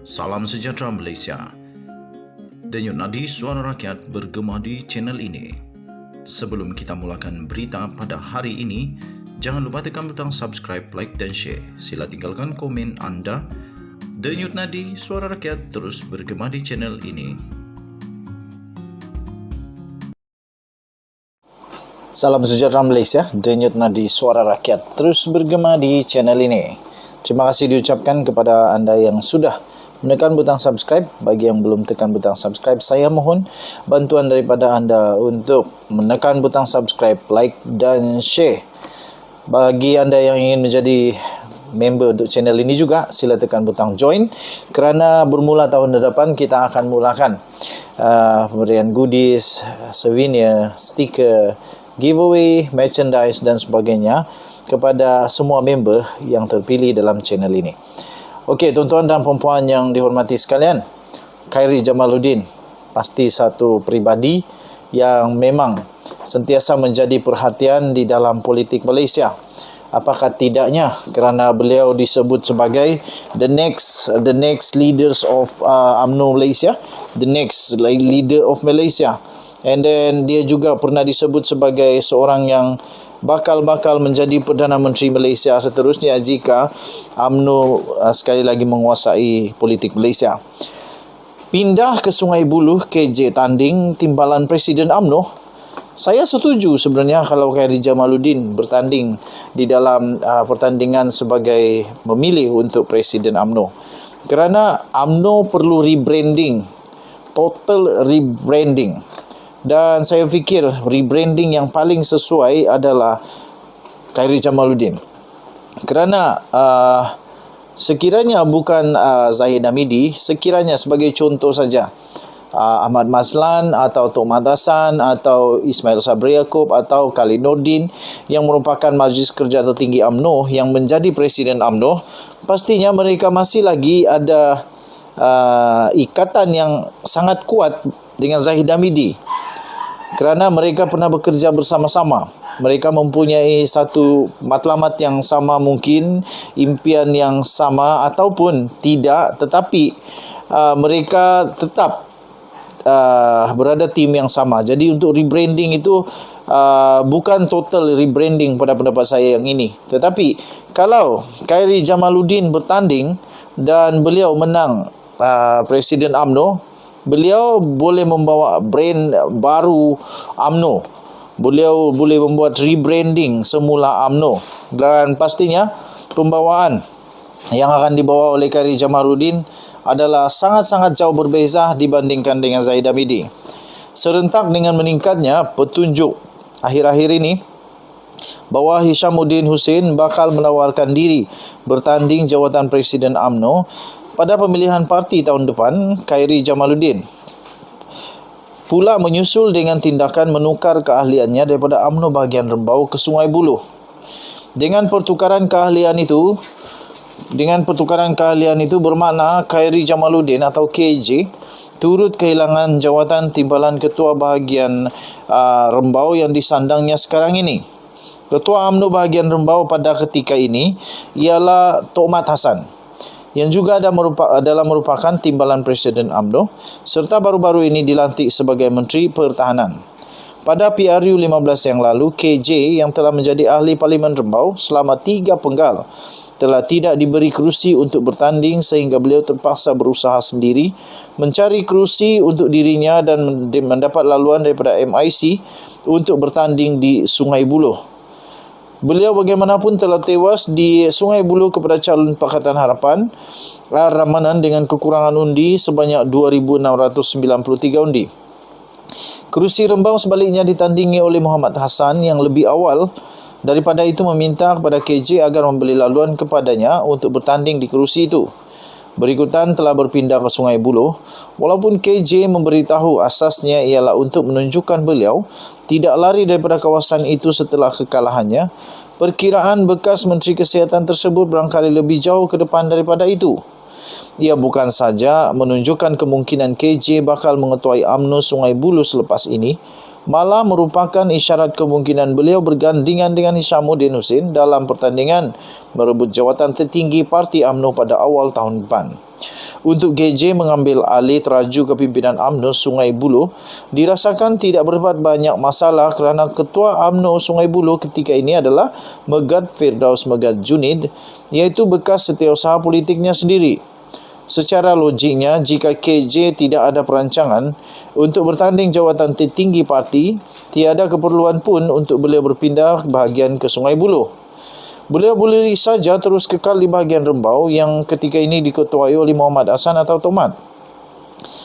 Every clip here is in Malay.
Salam sejahtera Malaysia. Denyut nadi suara rakyat bergema di channel ini. Sebelum kita mulakan berita pada hari ini, jangan lupa tekan butang subscribe, like dan share. Sila tinggalkan komen anda. Denyut nadi suara rakyat terus bergema di channel ini. Salam sejahtera Malaysia. Denyut nadi suara rakyat terus bergema di channel ini. Terima kasih diucapkan kepada anda yang sudah menekan butang subscribe. Bagi yang belum tekan butang subscribe, saya mohon bantuan daripada anda untuk menekan butang subscribe, like dan share. Bagi anda yang ingin menjadi member untuk channel ini juga, sila tekan butang join, kerana bermula tahun depan kita akan mulakan pemberian goodies, souvenir, stiker, giveaway, merchandise dan sebagainya kepada semua member yang terpilih dalam channel ini. Okey, tuan-tuan dan puan-puan yang dihormati sekalian, Khairi Jamaluddin pasti satu peribadi yang memang sentiasa menjadi perhatian di dalam politik Malaysia. Apakah tidaknya kerana beliau disebut sebagai the next leaders of UMNO Malaysia, the next leader of Malaysia. And then dia juga pernah disebut sebagai seorang yang bakal menjadi Perdana Menteri Malaysia seterusnya jika UMNO sekali lagi menguasai politik Malaysia. Pindah ke Sungai Buloh, KJ tanding timbalan Presiden UMNO. Saya setuju sebenarnya kalau Khairi Jamaluddin bertanding di dalam pertandingan sebagai memilih untuk Presiden UMNO. Kerana UMNO perlu rebranding, total rebranding. Dan saya fikir rebranding yang paling sesuai adalah Khairi Jamaluddin. Kerana sekiranya bukan Zahid Hamidi, sekiranya sebagai contoh saja, Ahmad Mazlan atau Tok Madasan atau Ismail Sabri Yaakob atau Khalid Nordin yang merupakan Majlis Kerja Tertinggi UMNO yang menjadi Presiden UMNO, pastinya mereka masih lagi ada ikatan yang sangat kuat dengan Zahid Hamidi. Kerana mereka pernah bekerja bersama-sama. Mereka mempunyai satu matlamat yang sama mungkin, impian yang sama ataupun tidak, tetapi mereka tetap berada tim yang sama. Jadi untuk rebranding itu bukan total rebranding pada pendapat saya yang ini. Tetapi kalau Khairi Jamaluddin bertanding dan beliau menang Presiden UMNO, beliau boleh membawa brand baru UMNO. Beliau boleh membuat rebranding semula UMNO. Dan pastinya pembawaan yang akan dibawa oleh Khairi Jamaluddin adalah sangat-sangat jauh berbeza dibandingkan dengan Zahid Hamidi. Serentak dengan meningkatnya petunjuk akhir-akhir ini bahawa Hishamuddin Hussein bakal menawarkan diri bertanding jawatan Presiden UMNO pada pemilihan parti tahun depan, Khairi Jamaluddin pula menyusul dengan tindakan menukar keahliannya daripada UMNO bahagian Rembau ke Sungai Buloh. Dengan pertukaran keahlian itu bermakna Khairi Jamaluddin atau KJ turut kehilangan jawatan timbalan ketua bahagian Rembau yang disandangnya sekarang ini. Ketua UMNO bahagian Rembau pada ketika ini ialah Tok Mat Hassan, yang juga adalah merupakan timbalan Presiden UMNO serta baru-baru ini dilantik sebagai Menteri Pertahanan. Pada PRU 15 yang lalu, KJ yang telah menjadi ahli Parlimen Rembau selama 3 penggal telah tidak diberi kerusi untuk bertanding sehingga beliau terpaksa berusaha sendiri mencari kerusi untuk dirinya dan mendapat laluan daripada MIC untuk bertanding di Sungai Buloh. Beliau bagaimanapun telah tewas di Sungai Buloh kepada calon Pakatan Harapan Ramanan dengan kekurangan undi sebanyak 2,693 undi. Kerusi Rembau sebaliknya ditandingi oleh Muhammad Hassan yang lebih awal daripada itu meminta kepada KJ agar membeli laluan kepadanya untuk bertanding di kerusi itu. Berikutan telah berpindah ke Sungai Buloh, walaupun KJ memberitahu asasnya ialah untuk menunjukkan beliau tidak lari daripada kawasan itu setelah kekalahannya. Perkiraan bekas Menteri Kesihatan tersebut barangkali lebih jauh ke depan daripada itu. Ia bukan saja menunjukkan kemungkinan KJ bakal mengetuai UMNO Sungai Buloh selepas ini, malah merupakan isyarat kemungkinan beliau bergandingan dengan Hishamuddin Hussein dalam pertandingan merebut jawatan tertinggi parti UMNO pada awal tahun depan. untuk KJ mengambil alih teraju kepimpinan UMNO Sungai Buloh dirasakan tidak berbuat banyak masalah kerana Ketua UMNO Sungai Buloh ketika ini adalah Megat Firdaus Megat Junid, iaitu bekas setiausaha politiknya sendiri. Secara logiknya, jika KJ tidak ada perancangan untuk bertanding jawatan tertinggi parti, tiada keperluan pun untuk beliau berpindah bahagian ke Sungai Buloh. Beliau boleh saja terus kekal di bahagian Rembau yang ketika ini diketuai oleh Muhammad Hassan atau Tomat.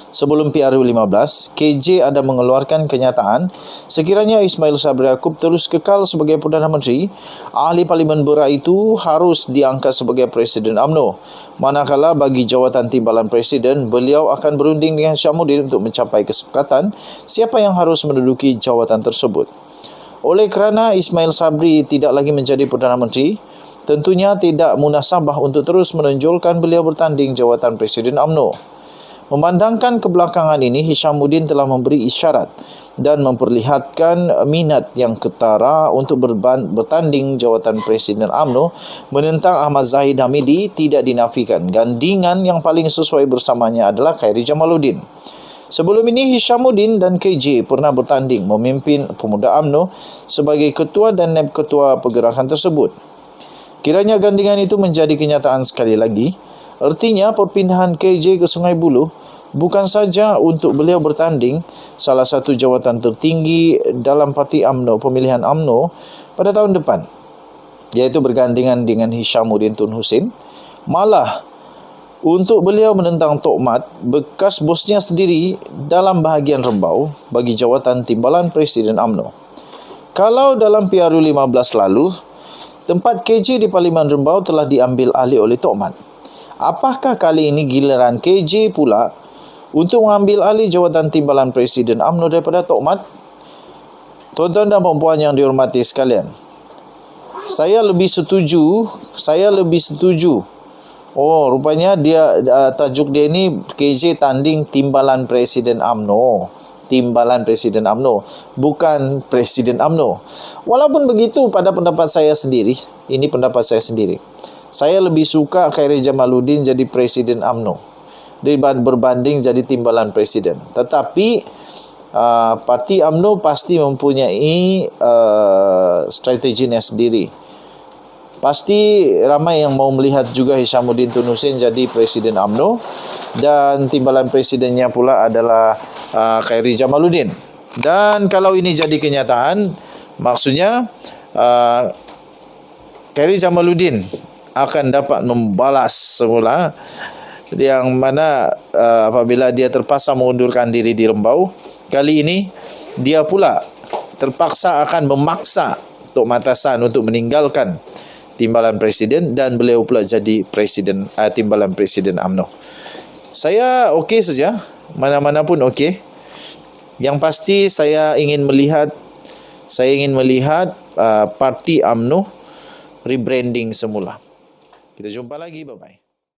Sebelum PRU15, KJ ada mengeluarkan kenyataan sekiranya Ismail Sabri Yaakob terus kekal sebagai Perdana Menteri, ahli Parlimen Berak itu harus diangkat sebagai Presiden UMNO. Manakala bagi jawatan timbalan Presiden, beliau akan berunding dengan Hishamuddin untuk mencapai kesepakatan siapa yang harus menduduki jawatan tersebut. Oleh kerana Ismail Sabri tidak lagi menjadi Perdana Menteri, tentunya tidak munasabah untuk terus menonjolkan beliau bertanding jawatan Presiden UMNO. Memandangkan kebelakangan ini, Hishamuddin telah memberi isyarat dan memperlihatkan minat yang ketara untuk bertanding jawatan Presiden UMNO menentang Ahmad Zahid Hamidi tidak dinafikan. Gandingan yang paling sesuai bersamanya adalah Khairi Jamaluddin. Sebelum ini, Hishamuddin dan KJ pernah bertanding memimpin Pemuda UMNO sebagai ketua dan naib ketua pergerakan tersebut. Kiranya gandingan itu menjadi kenyataan sekali lagi, artinya perpindahan KJ ke Sungai Buloh bukan saja untuk beliau bertanding salah satu jawatan tertinggi dalam parti UMNO, pemilihan UMNO pada tahun depan, iaitu bergandingan dengan Hishamuddin Tun Hussein, malah untuk beliau menentang Tok Mat, bekas bosnya sendiri dalam bahagian Rembau bagi jawatan timbalan Presiden UMNO. Kalau dalam PRU15 lalu, tempat KJ di Parlimen Rembau telah diambil alih oleh Tok Mat, apakah kali ini giliran KJ pula untuk mengambil alih jawatan timbalan Presiden UMNO daripada Tok Mat? Tuan-tuan dan puan-puan yang dihormati sekalian, saya lebih setuju. Oh, rupanya dia tajuk dia ni KJ tanding timbalan Presiden UMNO. Timbalan Presiden UMNO, bukan Presiden UMNO. Walaupun begitu, pada pendapat saya sendiri, ini pendapat saya sendiri, saya lebih suka Khairi Jamaluddin jadi Presiden UMNO berbanding jadi timbalan Presiden. Tetapi parti UMNO pasti mempunyai strateginya sendiri. Pasti ramai yang mau melihat juga Hishamuddin Tun Hussein jadi Presiden UMNO dan timbalan presidennya pula adalah Khairi Jamaluddin. Dan kalau ini jadi kenyataan, maksudnya Khairi Jamaluddin akan dapat membalas semula, yang mana apabila dia terpaksa mengundurkan diri di Rembau, kali ini dia pula terpaksa akan memaksa Tok Mat Hassan untuk meninggalkan timbalan presiden dan beliau pula jadi timbalan Presiden UMNO. Saya okey saja, mana-mana pun okey. Yang pasti saya ingin melihat parti UMNO rebranding semula. Kita jumpa lagi, bye-bye.